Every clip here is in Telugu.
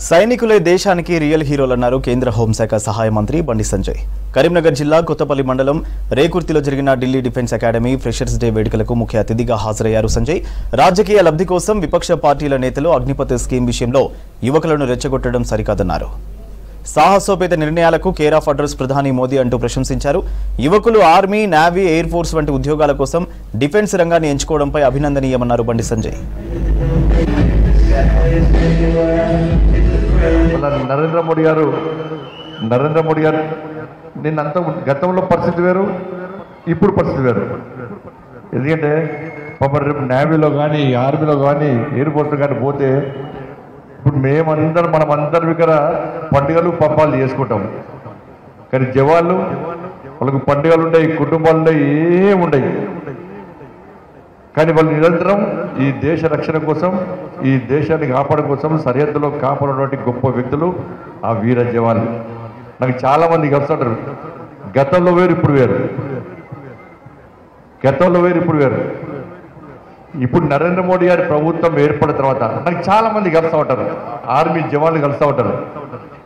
సైనికులే దేశానికి రియల్ హీరోలన్నారు కేంద్ర హోంశాఖ సహాయ మంత్రి బండి సంజయ్. కరీంనగర్ జిల్లా కొత్తపల్లి మండలం రేకుర్తిలో జరిగిన Delhi defence academy freshers day వేడుకలకు ముఖ్య అతిథిగా హాజరయ్యారు సంజయ్. రాజకీయ లబ్ధి కోసం విపక్ష పార్టీల నేతలు అగ్నిపథ్ స్కీమ్ విషయంలో యువకులను రెచ్చగొట్టడం సరికాదన్నారు. సాహసోపేత నిర్ణయాలకు కేర్ ఆఫ్ అడ్రస్ ప్రధాని మోదీ అంటూ ప్రశంసించారు. యువకులు ఆర్మీ, నేవీ, ఎయిర్ ఫోర్స్ వంటి ఉద్యోగాల కోసం డిఫెన్స్ రంగాన్ని ఎంచుకోవడంపై అభినందనీయమన్నారు బండి సంజయ్. నరేంద్ర మోడీ గారు నిన్నంత గతంలో పరిస్థితి వేరు, ఇప్పుడు పరిస్థితి వేరు. ఎందుకంటే పాపం రేపు నేవీలో కానీ, ఆర్మీలో కానీ, ఎయిర్ ఫోర్స్లో కానీ పోతే ఇప్పుడు మనమందరం ఇక్కడ పండుగలు పబ్బాలు చేసుకుంటాం. కానీ జవాన్లు వాళ్ళకు పండుగలు ఉంటాయి, కుటుంబాలు ఉంటాయి, ఏముండయి. కానీ వాళ్ళు నిరంతరం ఈ దేశ రక్షణ కోసం, ఈ దేశాన్ని కాపాడడం కోసం సరిహద్దులో కాపాడేటువంటి గొప్ప వ్యక్తులు ఆ వీర జవాన్లు. నాకు చాలామంది కలుస్తుంటారు, గతంలో వేరు ఇప్పుడు వేరు, ఇప్పుడు నరేంద్ర మోడీ గారి ప్రభుత్వం ఏర్పడిన తర్వాత నాకు చాలామంది కలుస్తూ ఉంటారు, ఆర్మీ జవాన్లు కలుస్తూ ఉంటారు.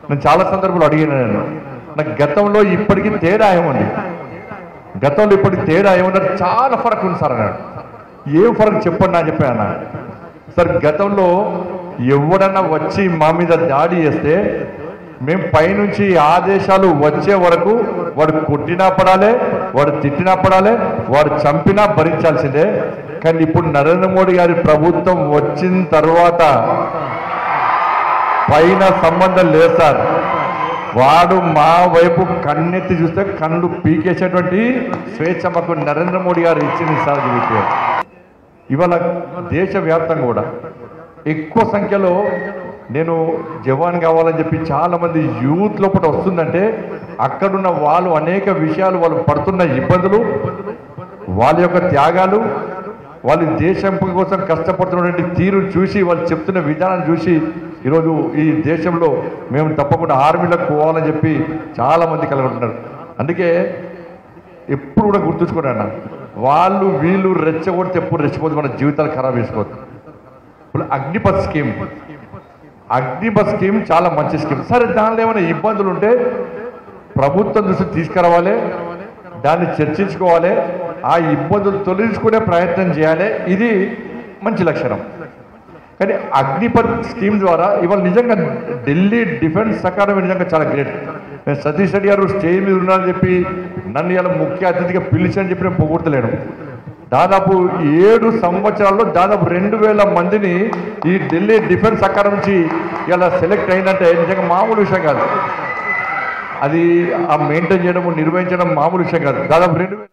నేను చాలా సందర్భాలు అడిగిన నాకు గతంలో ఇప్పటికీ తేడా ఏముంది, చాలా ఫరక్ ఉంది సార్ అన్నాడు. ఏం ఫరక్ చెప్పండి నా చెప్పాను సార్. గతంలో ఎవడన్నా వచ్చి మా మీద దాడి చేస్తే మేము పైనుంచి ఆదేశాలు వచ్చే వరకు వాడు కొట్టినా పడాలి, వాడు తిట్టినా పడాలి, వాడు చంపినా భరించాల్సిందే. కానీ ఇప్పుడు నరేంద్ర మోడీ గారి ప్రభుత్వం వచ్చిన తర్వాత పైన సంబంధం లేదు సార్. వాడు మా వైపు కన్నెత్తి చూస్తే కళ్ళు పీకేసేటువంటి స్వేచ్ఛ మాకు నరేంద్ర మోడీ గారు ఇచ్చింది సార్. ఇవాళ దేశవ్యాప్తంగా కూడా ఎక్కువ సంఖ్యలో నేను జవాన్ కావాలని చెప్పి చాలామంది యూత్ లోపల వస్తుందంటే అక్కడున్న వాళ్ళు అనేక విషయాలు, వాళ్ళు పడుతున్న ఇబ్బందులు, వాళ్ళ యొక్క త్యాగాలు, వాళ్ళు దేశం కోసం కష్టపడుతున్నటువంటి తీరు చూసి, వాళ్ళు చెప్తున్న విధానం చూసి ఈరోజు ఈ దేశంలో మేము తప్పకుండా ఆర్మీలకు పోవాలని చెప్పి చాలామంది కలుగుతున్నారు. అందుకే ఎప్పుడు కూడా గుర్తుంచుకున్నాను, వాళ్ళు వీళ్ళు రెచ్చగొడితే ఎప్పుడు రెచ్చిపోతే మన జీవితాలు ఖరాబ్ చేసుకోవద్దు. ఇప్పుడు అగ్నిపథ్ స్కీమ్ చాలా మంచి స్కీమ్. సరే, దానిలో ఏమైనా ఇబ్బందులు ఉంటే ప్రభుత్వం దృష్టి తీసుకురావాలి, దాన్ని చర్చించుకోవాలి, ఆ ఇబ్బందులు తొలగించుకునే ప్రయత్నం చేయాలి. ఇది మంచి లక్షణం. కానీ అగ్నిపథ్ స్కీమ్ ద్వారా ఇవాళ నిజంగా ఢిల్లీ డిఫెన్స్ అకాడమీ నిజంగా చాలా గ్రేట్. నేను సతీష్ రెడ్డి గారు స్టేజ్ మీద ఉన్నారని చెప్పి నన్ను ఇలా ముఖ్య అతిథిగా పిలిచని చెప్పి నేను పొగొడతలేను. దాదాపు 7 సంవత్సరాల్లో దాదాపు 2000 మందిని ఈ ఢిల్లీ డిఫెన్స్ అకాడమీ నుంచి ఇలా సెలెక్ట్ అయిందంటే నిజంగా మామూలు విషయం కాదు. అది ఆ మెయింటైన్ చేయడం, నిర్వహించడం మామూలు విషయం కాదు. దాదాపు 2000